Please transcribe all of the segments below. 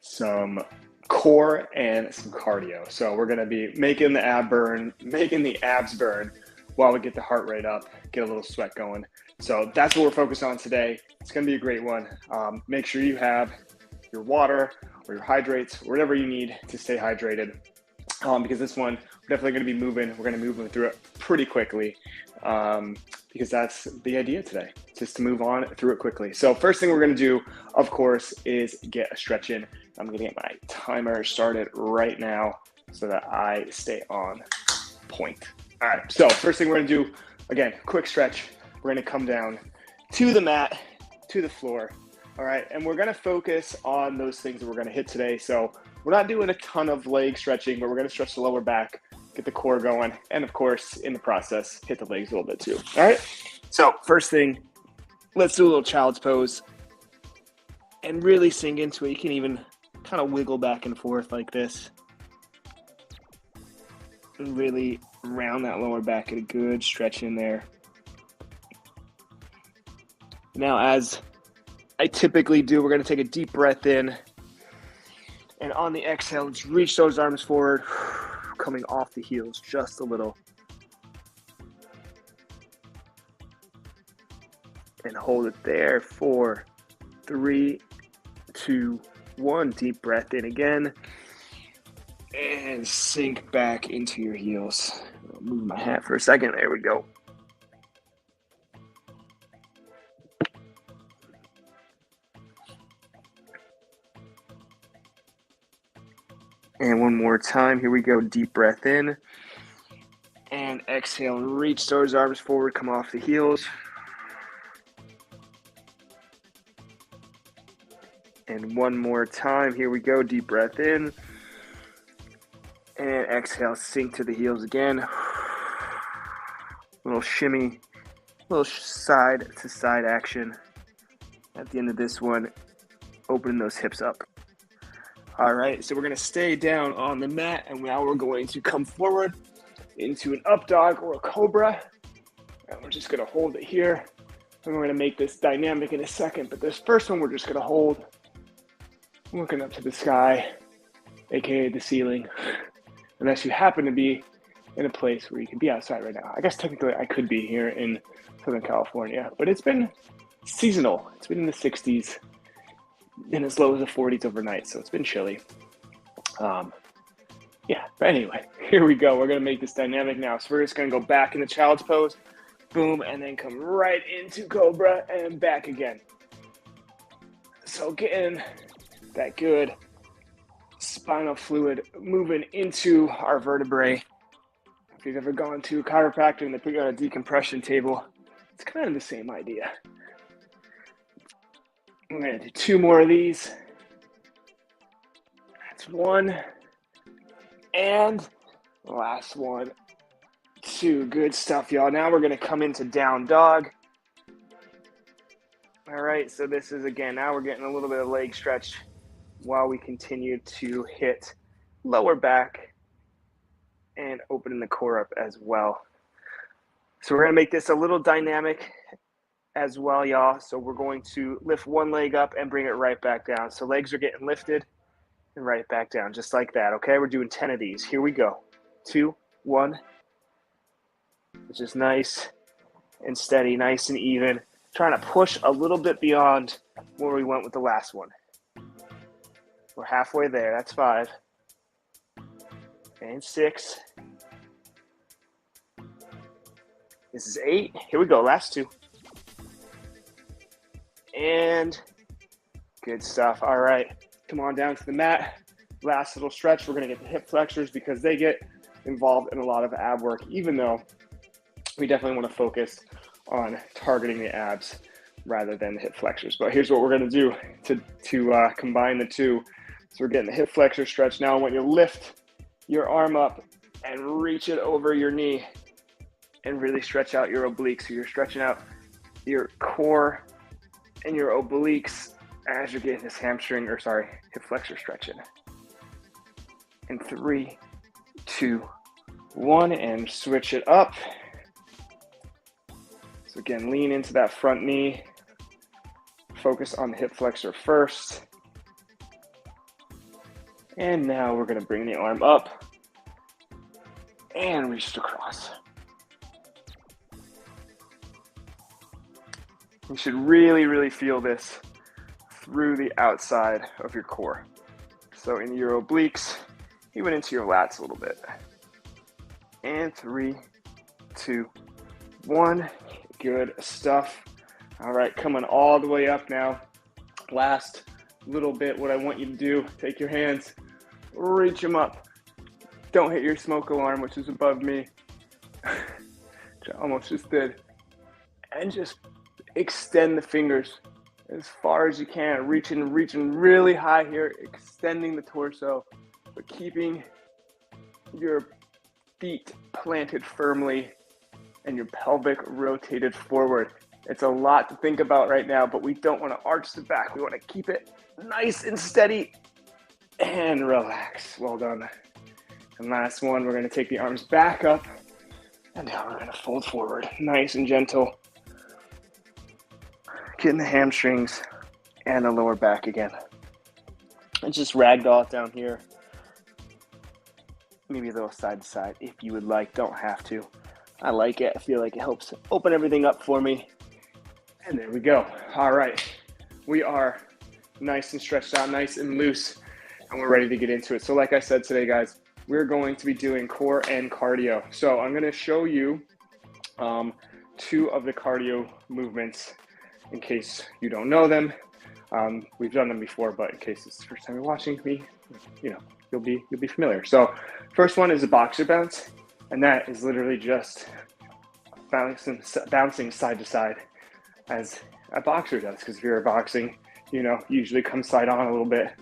some core and some cardio. So we're going to be making the abs burn while we get the heart rate up, get a little sweat going. So that's what we're focused on today. It's going to be a great one. Make sure you have your water or your hydrates, or whatever you need to stay hydrated. Because this one, we're definitely going to be moving. We're going to move through it pretty quickly because that's the idea today, just to move on through it quickly. So first thing we're going to do, of course, is get a stretch in. I'm going to get my timer started right now so that I stay on point. All right, so first thing we're going to do, again, quick stretch. We're going to come down to the mat, to the floor. All right, and we're going to focus on those things that we're going to hit today. So we're not doing a ton of leg stretching, but we're going to stretch the lower back, get the core going, and of course, in the process, hit the legs a little bit too. All right, so first thing, let's do a little child's pose and really sink into it. You can even kind of wiggle back and forth like this and really round that lower back, get a good stretch in there. Now, as I typically do, we're going to take a deep breath in, and on the exhale, let's reach those arms forward, coming off the heels just a little. And hold it there. 4, 3, 2, 1. Deep breath in again. And sink back into your heels. I'll move my hat for a second. There we go. And one more time. Here we go. Deep breath in. And exhale. Reach those arms forward. Come off the heels. And one more time. Here we go. Deep breath in. And exhale. Sink to the heels again. Little shimmy. Little side to side action. At the end of this one, opening those hips up. All right, so we're going to stay down on the mat, and now we're going to come forward into an up dog or a cobra. And we're just going to hold it here. And we're going to make this dynamic in a second, but this first one we're just going to hold, looking up to the sky, aka the ceiling, unless you happen to be in a place where you can be outside right now. I guess technically I could be here in Southern California, but it's been seasonal. It's been in the 60s. And as low as the 40s overnight, so it's been chilly. Yeah, but anyway, here we go. We're going to make this dynamic now. So we're just going to go back in the child's pose, boom, and then come right into cobra and back again. So getting that good spinal fluid moving into our vertebrae. If you've ever gone to a chiropractor and they put you on a decompression table, it's kind of the same idea. I'm going to do 2 more of these. That's 1. And last one. 2. Good stuff, y'all. Now we're going to come into down dog. All right, so this is, again, now we're getting a little bit of leg stretch while we continue to hit lower back and opening the core up as well. So we're going to make this a little dynamic as well, y'all. So we're going to lift one leg up and bring it right back down. So legs are getting lifted and right back down, just like that, okay? We're doing 10 of these. Here we go. 2, 1. Which is nice and steady, nice and even. Trying to push a little bit beyond where we went with the last one. We're halfway there. That's 5. And 6. This is 8. Here we go. Last 2. And good stuff. All right, come on down to the mat. Last little stretch. We're going to get the hip flexors because they get involved in a lot of ab work, even though we definitely want to focus on targeting the abs rather than the hip flexors. But here's what we're going to do to combine the two. So we're getting the hip flexor stretch. Now I want you to lift your arm up and reach it over your knee and really stretch out your obliques. So you're stretching out your core and your obliques as you're getting this hip flexor stretch in. In 3, 2, 1, and switch it up. So again, lean into that front knee. Focus on the hip flexor first. And now we're gonna bring the arm up and reach across. You should really, really feel this through the outside of your core. So in your obliques, even into your lats a little bit. And 3, 2, 1. Good stuff. All right, coming all the way up now. Last little bit, what I want you to do, take your hands, reach them up. Don't hit your smoke alarm, which is above me, which I almost just did. And just extend the fingers as far as you can, reaching really high here, extending the torso, but keeping your feet planted firmly and your pelvic rotated forward. It's a lot to think about right now, but we don't want to arch the back. We want to keep it nice and steady and relax. Well done. And last one, we're going to take the arms back up and now we're going to fold forward, nice and gentle. Getting the hamstrings and the lower back again. And just ragdoll it down here. Maybe a little side to side if you would like, don't have to. I like it, I feel like it helps open everything up for me. And there we go. All right, we are nice and stretched out, nice and loose, and we're ready to get into it. So like I said today, guys, we're going to be doing core and cardio. So I'm gonna show you 2 of the cardio movements in case you don't know them. We've done them before, but in case it's the first time you're watching me, you know, you'll be familiar. So first one is a boxer bounce, and that is literally just bouncing side to side as a boxer does, because if you're boxing, you know, usually come side on a little bit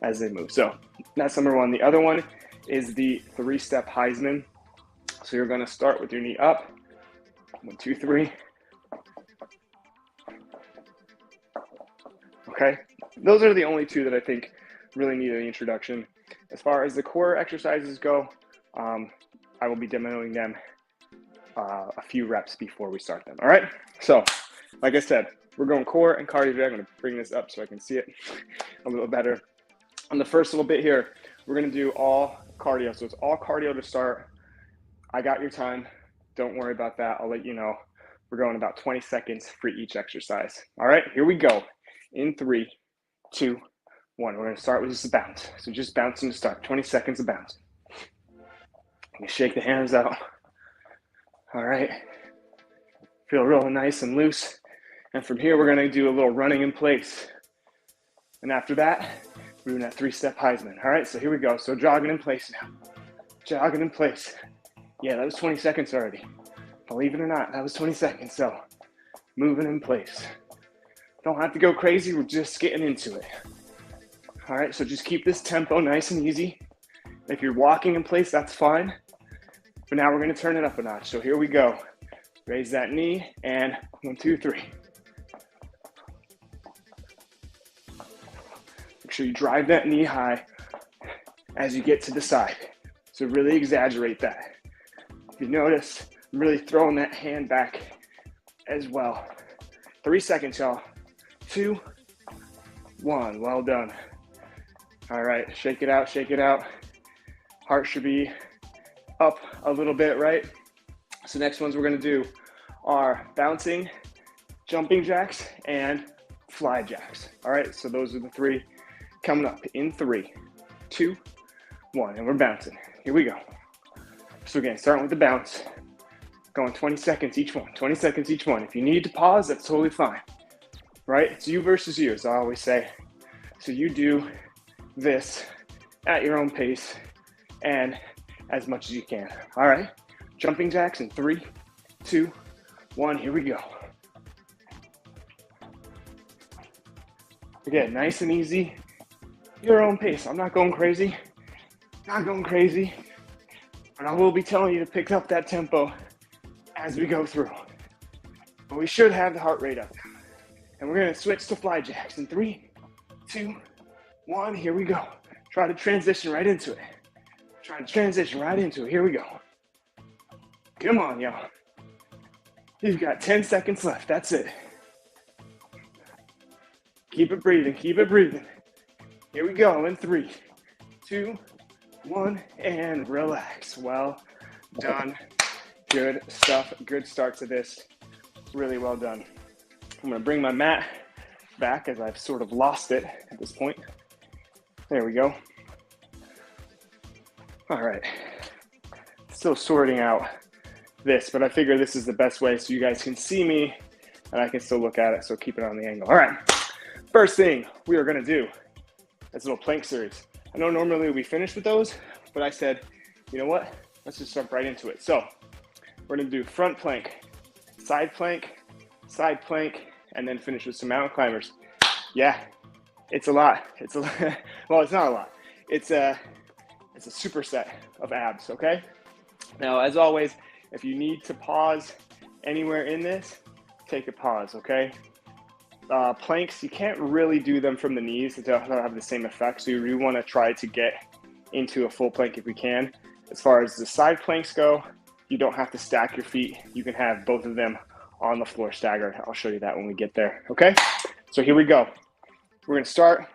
as they move. So that's number one. The other one is the 3-step Heisman. So you're gonna start with your knee up, 1, 2, 3. Okay, those are the only 2 that I think really need an introduction. As far as the core exercises go, I will be demoing them a few reps before we start them. All right, so like I said, we're going core and cardio today. I'm going to bring this up so I can see it a little better. On the first little bit here, we're going to do all cardio. So it's all cardio to start. I got your time. Don't worry about that. I'll let you know. We're going about 20 seconds for each exercise. All right, here we go. In 3, 2, 1. We're going to start with just a bounce. So just bouncing to start. 20 seconds of bounce. You shake the hands out. All right. Feel real nice and loose. And from here, we're going to do a little running in place. And after that, we're doing that 3-step Heisman. All right, so here we go. So jogging in place now. Jogging in place. Yeah, that was 20 seconds already. Believe it or not, that was 20 seconds. So moving in place. Don't have to go crazy. We're just getting into it. All right, so just keep this tempo nice and easy. If you're walking in place, that's fine. But now we're going to turn it up a notch. So here we go. Raise that knee and 1, 2, 3. Make sure you drive that knee high as you get to the side. So really exaggerate that. If you notice, I'm really throwing that hand back as well. 3 seconds, y'all. 2, 1. Well done. All right, shake it out, shake it out. Heart should be up a little bit, right? So next ones we're gonna do are bouncing, jumping jacks, and fly jacks. All right, so those are the 3 coming up in 3, 2, 1, and we're bouncing. Here we go. So again, starting with the bounce, going 20 seconds each one, 20 seconds each one. If you need to pause, that's totally fine, right? It's you versus you, as I always say. So you do this at your own pace and as much as you can. All right, jumping jacks in 3, 2, 1, here we go. Again, nice and easy, your own pace. I'm not going crazy, but I will be telling you to pick up that tempo as we go through. But we should have the heart rate up. And we're gonna switch to fly jacks in 3, 2, 1, here we go. Try to transition right into it. Here we go. Come on, y'all. You've got 10 seconds left, that's it. Keep it breathing. Here we go in 3, 2, 1, and relax. Well done. Good stuff. Good start to this. Really well done. I'm going to bring my mat back as I've sort of lost it at this point. There we go. All right. Still sorting out this, but I figure this is the best way so you guys can see me and I can still look at it, so keep it on the angle. All right. First thing we are going to do is a little plank series. I know normally we finish with those, but I said, you know what? Let's just jump right into it. So we're going to do front plank, side plank, and then finish with some mountain climbers. Yeah, it's a lot. It's a lot. Well, it's not a lot. It's a superset of abs, okay? Now, as always, if you need to pause anywhere in this, take a pause, okay? Planks, you can't really do them from the knees. They don't have the same effect, so you really want to try to get into a full plank if we can. As far as the side planks go, you don't have to stack your feet. You can have both of them on the floor staggered. I'll show you that when we get there, okay? So here we go. We're going to start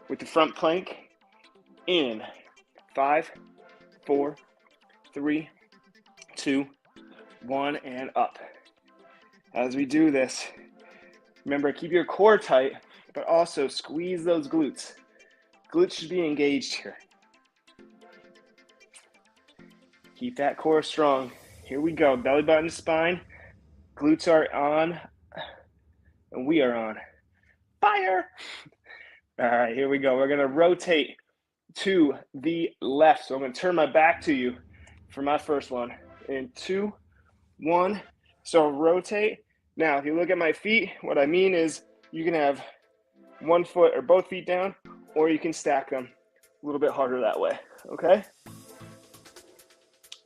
with the front plank in 5, 4, 3, 2, 1, and up. As we do this, remember, keep your core tight, but also squeeze those glutes. Glutes should be engaged here. Keep that core strong. Here we go. Belly button to spine. Glutes are on, and we are on fire. All right, here we go. We're going to rotate to the left. So I'm going to turn my back to you for my first one. In 2, 1. So rotate. Now, if you look at my feet, what I mean is you can have one foot or both feet down, or you can stack them a little bit harder that way, okay?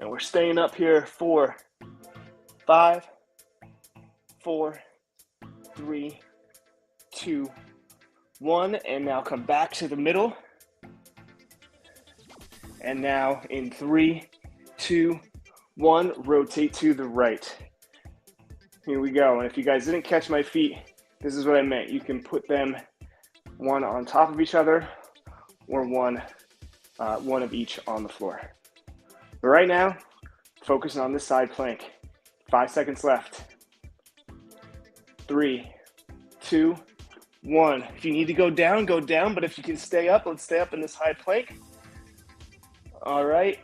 And we're staying up here for 5, 4, 3, 2, 1. And now come back to the middle. And now in 3, 2, 1, rotate to the right. Here we go. And if you guys didn't catch my feet, this is what I meant. You can put them one on top of each other or one of each on the floor. But right now, focusing on this side plank. 5 seconds left. 3, 2, 1. If you need to go down, go down. But if you can stay up, let's stay up in this high plank. All right.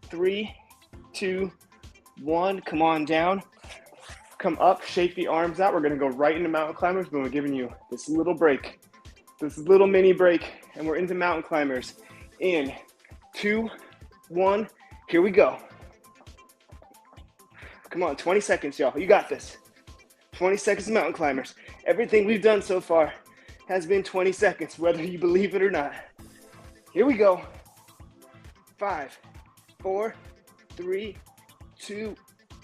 3, 2, 1. Come on down. Come up, shake the arms out. We're going to go right into mountain climbers, but we're giving you this little break, this little mini break, and we're into mountain climbers. In 2, 1, here we go. Come on, 20 seconds, y'all. You got this. 20 seconds of mountain climbers. Everything we've done so far has been 20 seconds, whether you believe it or not. Here we go. 5, 4, 3, 2,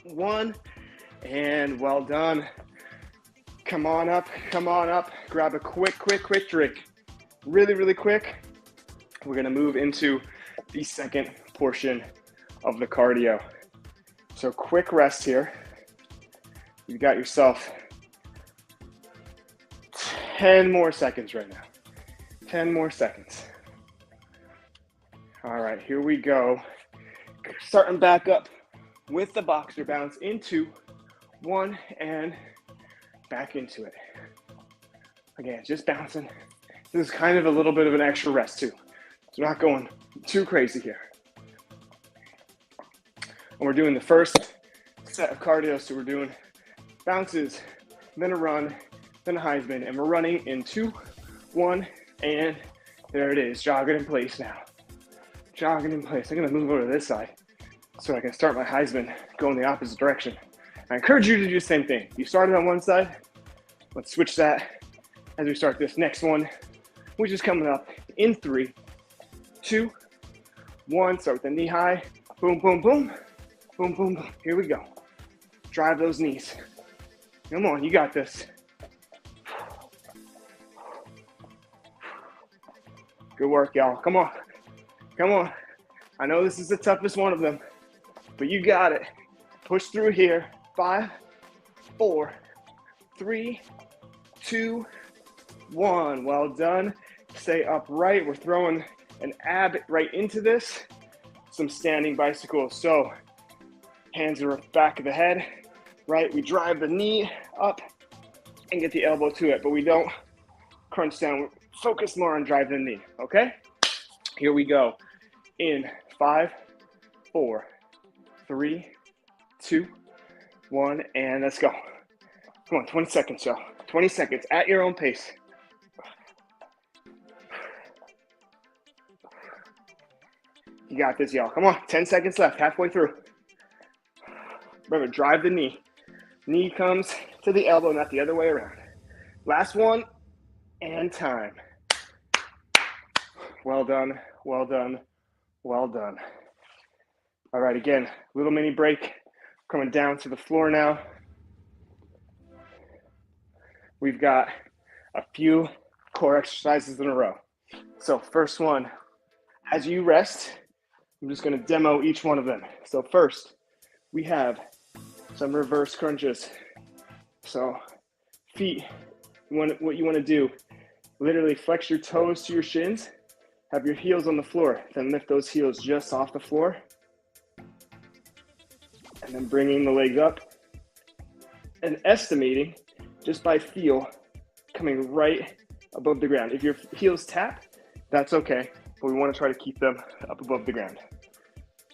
1. And well done. Come on up, come on up. Grab a quick drink. Really, really quick. We're gonna move into the second portion of the cardio. So quick rest here. You got yourself 10 more seconds right now. 10 more seconds. All right, here we go. Starting back up with the boxer bounce into 1 and back into it. Again, just bouncing. This is kind of a little bit of an extra rest too. So not going too crazy here. And we're doing the first set of cardio. So we're doing bounces, then a run, then a Heisman. And we're running in 2, 1, and there it is. Jogging in place now. Jogging in place. I'm gonna move over to this side so I can start my Heisman going the opposite direction. I encourage you to do the same thing. You started on one side, let's switch that as we start this next one, which is coming up in 3, 2, 1. Start with the knee high. Boom, boom, boom. Boom, boom, boom. Here we go. Drive those knees. Come on, you got this. Good work, y'all. Come on. Come on. I know this is the toughest one of them, but you got it. Push through here. 5, 4, 3, 2, 1. Well done. Stay upright. We're throwing an ab right into this, some standing bicycles. So hands are back of the head, right? We drive the knee up and get the elbow to it, but we don't crunch down. Focus more on driving the knee, okay? Here we go. In 5, 4, 3, 2, 1, and let's go. Come on, 20 seconds, y'all. 20 seconds at your own pace. You got this, y'all. Come on, 10 seconds left, halfway through. Remember, drive the knee. Knee comes to the elbow, not the other way around. Last one, and time. Well done, well done, well done. All right, again, little mini break. Coming down to the floor now. We've got a few core exercises in a row. So first one, as you rest, I'm just gonna demo each one of them. So first, we have some reverse crunches. So feet, what you wanna do, literally flex your toes to your shins, have your heels on the floor, then lift those heels just off the floor, and then bringing the legs up and estimating just by feel coming right above the ground. If your heels tap, that's okay, but we want to try to keep them up above the ground.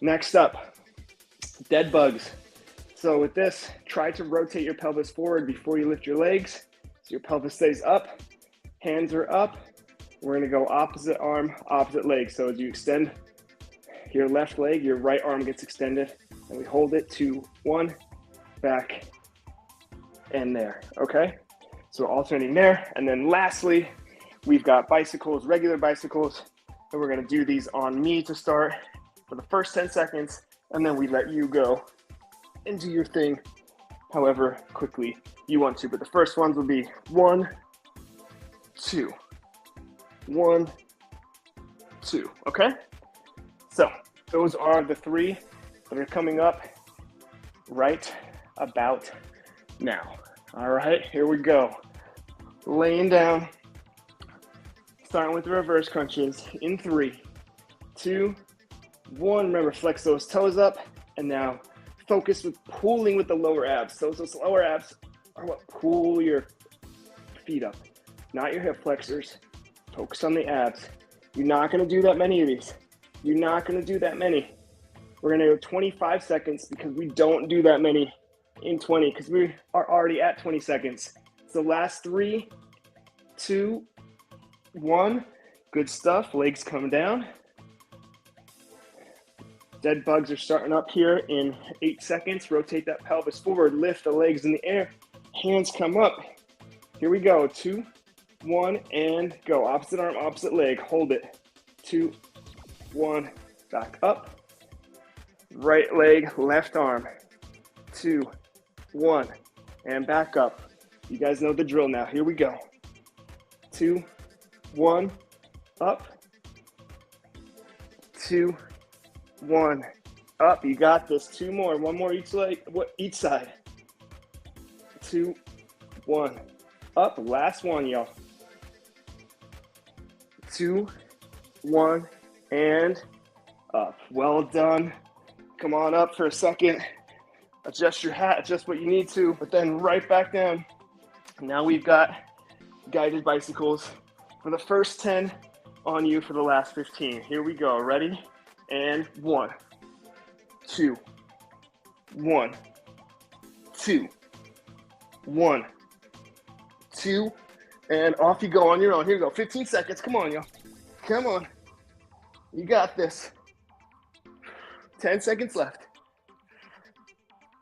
Next up, dead bugs. So with this, try to rotate your pelvis forward before you lift your legs so your pelvis stays up, hands are up. We're going to go opposite arm, opposite leg. So as you extend your left leg, your right arm gets extended, and we hold it to 1, back, and there, okay? So alternating there. And then lastly, we've got bicycles, regular bicycles, and we're gonna do these on me to start for the first 10 seconds, and then we let you go and do your thing however quickly you want to. But the first ones will be 1, 2, 1, 2, okay? So those are the 3 that are coming up right about now. All right, here we go. Laying down, starting with the reverse crunches in 3, 2, 1. Remember, flex those toes up, and now focus with pulling with the lower abs. Those lower abs are what pull your feet up, not your hip flexors. Focus on the abs. You're not gonna do that many of these. You're not gonna do that many. We're gonna go 25 seconds because we don't do that many in 20 because we are already at 20 seconds. So last 3, 2, 1. Good stuff. Legs come down. Dead bugs are starting up here in 8 seconds. Rotate that pelvis forward. Lift the legs in the air. Hands come up. Here we go. 2, 1, and go. Opposite arm, opposite leg. Hold it. 2, 1. Back up. Right leg, left arm. 2, 1, and back up. You guys know the drill now. Here we go. 2, 1, up. 2, 1, up. You got this. 2 more. 1 more each leg, each side. 2, 1, up. Last one, y'all. 2, 1, and up. Well done. Come on up for a second. Adjust your hat, adjust what you need to, but then right back down. Now we've got guided bicycles for the first 10 on you for the last 15. Here we go. Ready? And 1, 2, 1, 2, 1, 2, and off you go on your own. Here we go. 15 seconds. Come on, y'all. Come on. You got this. 10 seconds left.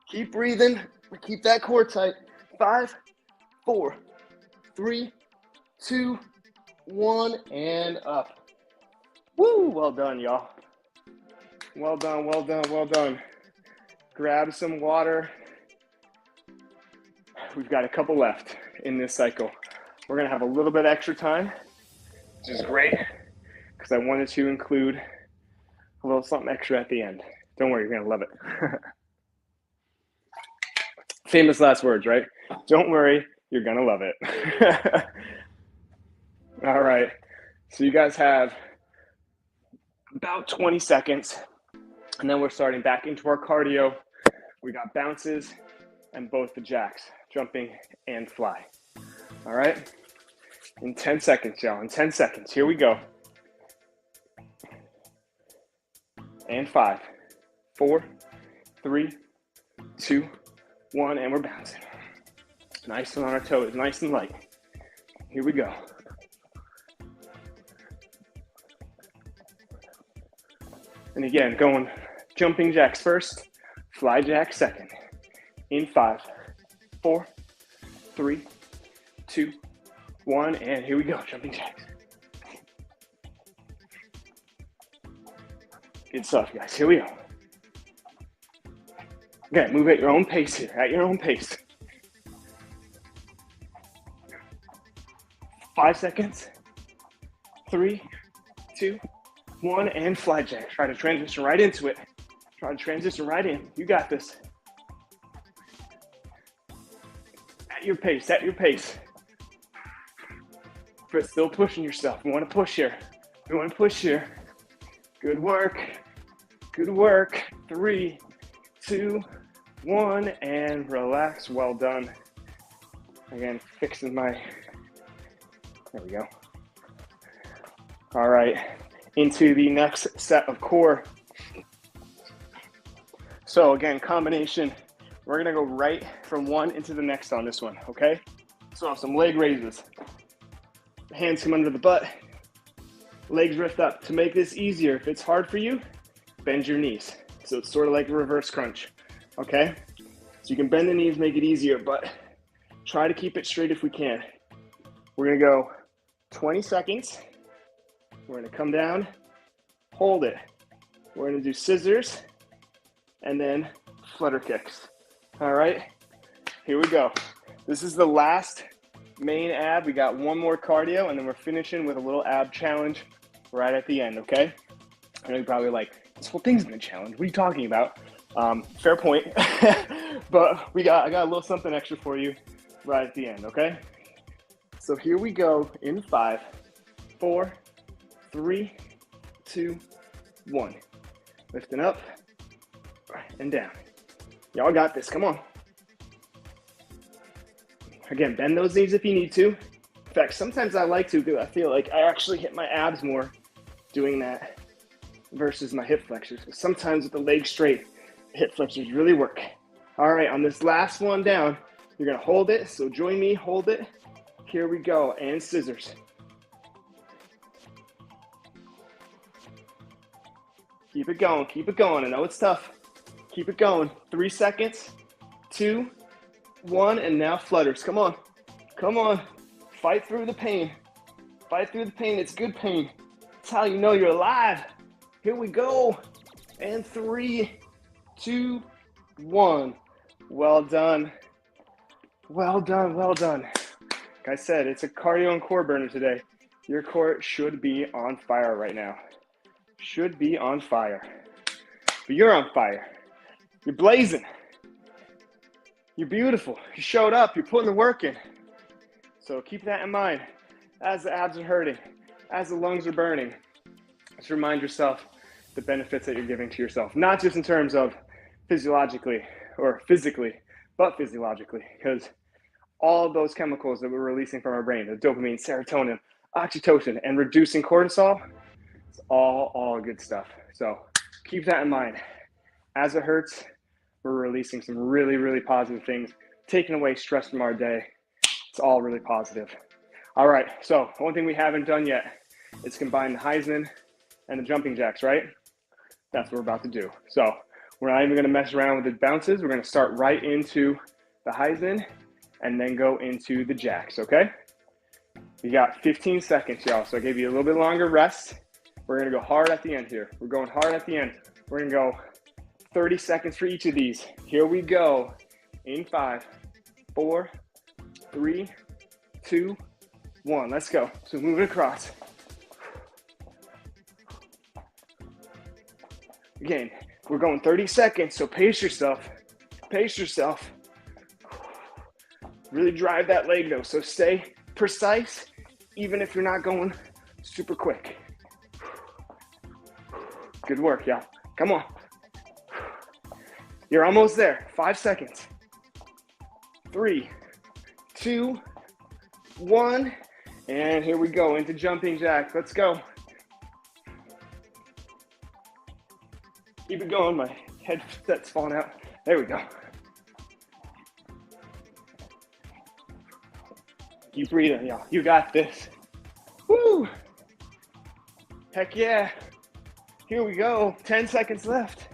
Keep breathing. Keep that core tight. 5, 4, 3, 2, 1, and up. Woo! Well done, y'all. Well done, well done, well done. Grab some water. We've got a couple left in this cycle. We're gonna have a little bit extra time, which is great, because I wanted to include a little something extra at the end. Don't worry, you're gonna love it. Famous last words, right? Don't worry, you're gonna love it. All right, so you guys have about 20 seconds. And then we're starting back into our cardio. We got bounces and both the jacks, jumping and fly. All right? In 10 seconds, y'all. In 10 seconds. Here we go. And 5, 4, 3, 2, 1, and we're bouncing. Nice and on our toes, nice and light. Here we go. And again, going jumping jacks first, fly jacks second. In 5, 4, 3, 2, 1, and here we go, jumping jacks. Good stuff, guys. Here we go. Okay, move at your own pace here, at your own pace. 5 seconds. 3, 2, 1, and fly jack. Try to transition right into it. Try to transition right in. You got this. At your pace, at your pace. But still pushing yourself. You want to push here. You want to push here. Good work. Good work. 3, 2, 1, and relax. Well done. Again, fixing my, there we go. All right, into the next set of core. So again, combination. We're gonna go right from one into the next on this one, okay? So some leg raises. Hands come under the butt. Legs lift up. To make this easier, if it's hard for you, bend your knees. So it's sort of like a reverse crunch, okay? So you can bend the knees, make it easier, but try to keep it straight if we can. We're gonna go 20 seconds. We're gonna come down, hold it. We're gonna do scissors and then flutter kicks. All right, here we go. This is the last main ab. We got one more cardio and then we're finishing with a little ab challenge right at the end, okay? I know you're probably like, this whole thing's been a challenge. What are you talking about? Fair point, but I got a little something extra for you right at the end, okay? So here we go in 5, 4, 3, 2, 1. Lifting up and down. Y'all got this, come on. Again, bend those knees if you need to. In fact, sometimes I like to because I feel like I actually hit my abs more doing that versus my hip flexors. But sometimes with the legs straight, hip flexors really work. All right, on this last one down, you're gonna hold it. So join me, hold it. Here we go, and scissors. Keep it going, keep it going. I know it's tough. Keep it going. 3 seconds, 2, 1, and now flutters. Come on, come on. Fight through the pain. Fight through the pain, it's good pain. It's how you know you're alive. Here we go. And 3, 2, 1. Well done. Well done, well done. Like I said, it's a cardio and core burner today. Your core should be on fire right now. Should be on fire. But you're on fire. You're blazing. You're beautiful. You showed up. You're putting the work in. So keep that in mind. As the abs are hurting, as the lungs are burning, just remind yourself the benefits that you're giving to yourself. Not just in terms of physiologically or physically, but physiologically. Because all of those chemicals that we're releasing from our brain, the dopamine, serotonin, oxytocin, and reducing cortisol, it's all good stuff. So keep that in mind. As it hurts, we're releasing some really, really positive things, taking away stress from our day. It's all really positive. All right, so one thing we haven't done yet is combine the Heisman and the jumping jacks, right? That's what we're about to do. So we're not even gonna mess around with the bounces. We're gonna start right into the Heisman and then go into the jacks, okay? You got 15 seconds, y'all. So I gave you a little bit longer rest. We're gonna go hard at the end here. We're going hard at the end. We're gonna go 30 seconds for each of these. Here we go. In 5, 4, 3, 2, 1. Let's go. So move it across. Again, we're going 30 seconds, so pace yourself. Pace yourself. Really drive that leg though, so stay precise, even if you're not going super quick. Good work, y'all. Come on. You're almost there. 5 seconds. 3, 2, 1. And here we go into jumping jack. Let's go. Keep it going. My headset's falling out. There we go. Keep breathing, y'all. You got this. Woo! Heck yeah. Here we go. 10 seconds left.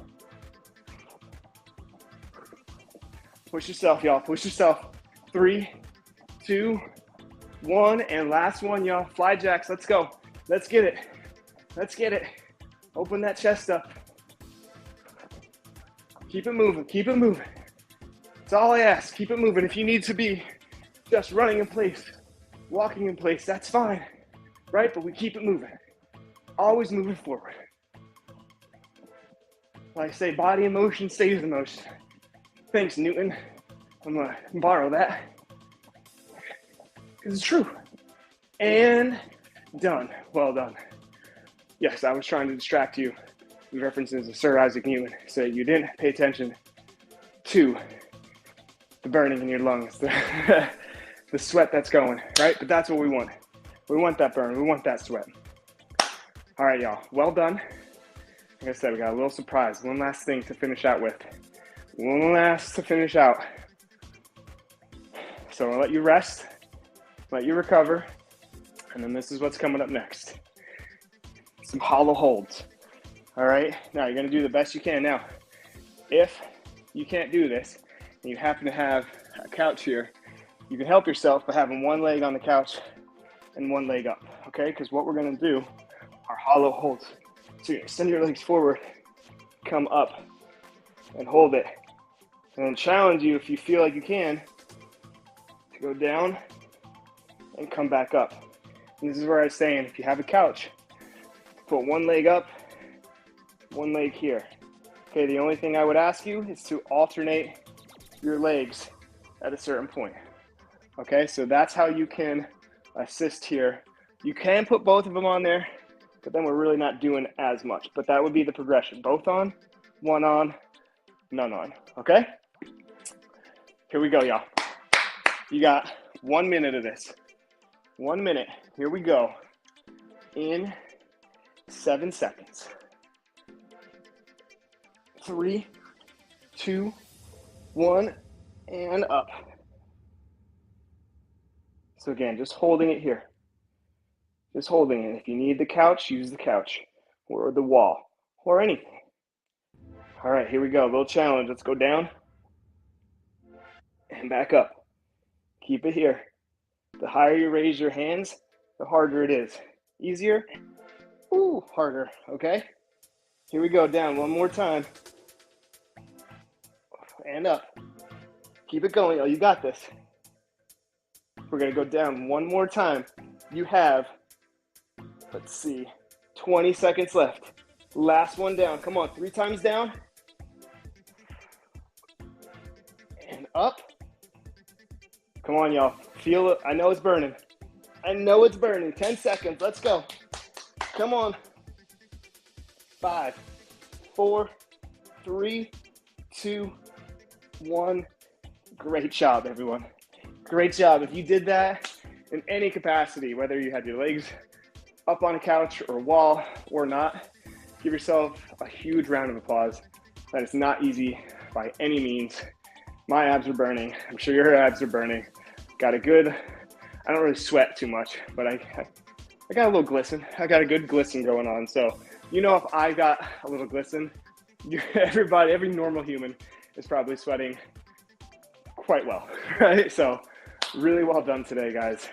Push yourself, y'all. Push yourself. 3, 2, 1. And last one, y'all. Fly jacks. Let's go. Let's get it. Let's get it. Open that chest up. Keep it moving. Keep it moving. That's all I ask. Keep it moving. If you need to be just running in place, walking in place, that's fine. Right? But we keep it moving. Always moving forward. Like I say, body in motion stays in motion. Thanks, Newton. I'm going to borrow that. Because it's true. And done. Well done. Yes, I was trying to distract you with references to Sir Isaac Newton so you didn't pay attention to the burning in your lungs, the sweat that's going, right? But that's what we want. We want that burn. We want that sweat. All right, y'all. Well done. Like I said, we got a little surprise. One last thing to finish out with. One last to finish out. So I'll let you rest, let you recover, and then this is what's coming up next. Some hollow holds. All right, now you're gonna do the best you can. Now, if you can't do this, and you happen to have a couch here, you can help yourself by having one leg on the couch and one leg up, okay? Because what we're gonna do are hollow holds. So you're gonna extend your legs forward, come up, and hold it. And then challenge you, if you feel like you can, to go down and come back up. And this is where I was saying, if you have a couch, put one leg up, one leg here. Okay, the only thing I would ask you is to alternate your legs at a certain point. Okay, so that's how you can assist here. You can put both of them on there, but then we're really not doing as much. But that would be the progression. Both on, one on, none on. Okay? Here we go, y'all. You got 1 minute of this. 1 minute. Here we go. In 7 seconds. 3, 2, 1, and up. So again, just holding it here. Just holding it. If you need the couch, use the couch or the wall or anything. All right, here we go. A little challenge. Let's go down and back up. Keep it here. The higher you raise your hands, the harder it is. Easier, ooh, harder, okay? Here we go, down one more time. And up. Keep it going, oh, you got this. We're gonna go down one more time. You have, let's see, 20 seconds left. Last one down, come on, 3 times down. And up. Come on, y'all, feel it, I know it's burning. I know it's burning, 10 seconds, let's go. Come on. 5, 4, 3, 2, 1. Great job, everyone. Great job. If you did that in any capacity, whether you had your legs up on a couch or a wall or not, give yourself a huge round of applause. That is not easy by any means. My abs are burning. I'm sure your abs are burning. Got a good, I don't really sweat too much, but I got a little glisten. I got a good glisten going on. So, you know, if I got a little glisten, everybody, every normal human is probably sweating quite well, right? So really well done today, guys.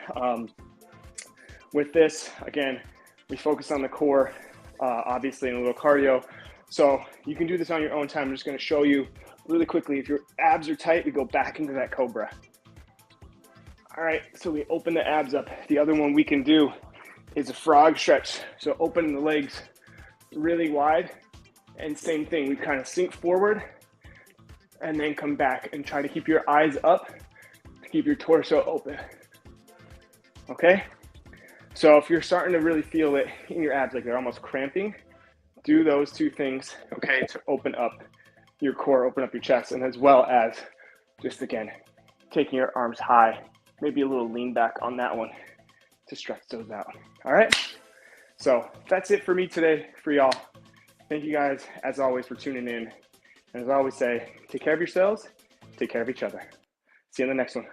With this, again, we focus on the core, obviously, and a little cardio. So you can do this on your own time. I'm just going to show you really quickly. If your abs are tight, we go back into that cobra. All right, so we open the abs up. The other one we can do is a frog stretch. So open the legs really wide, and same thing. We kind of sink forward and then come back and try to keep your eyes up, to keep your torso open. Okay? So if you're starting to really feel it in your abs, like they're almost cramping, do those two things, okay, to open up your core, open up your chest, and as well as just, again, taking your arms high, maybe a little lean back on that one to stretch those out. All right, so that's it for me today for y'all. Thank you guys, as always, for tuning in. And as I always say, take care of yourselves, take care of each other. See you in the next one.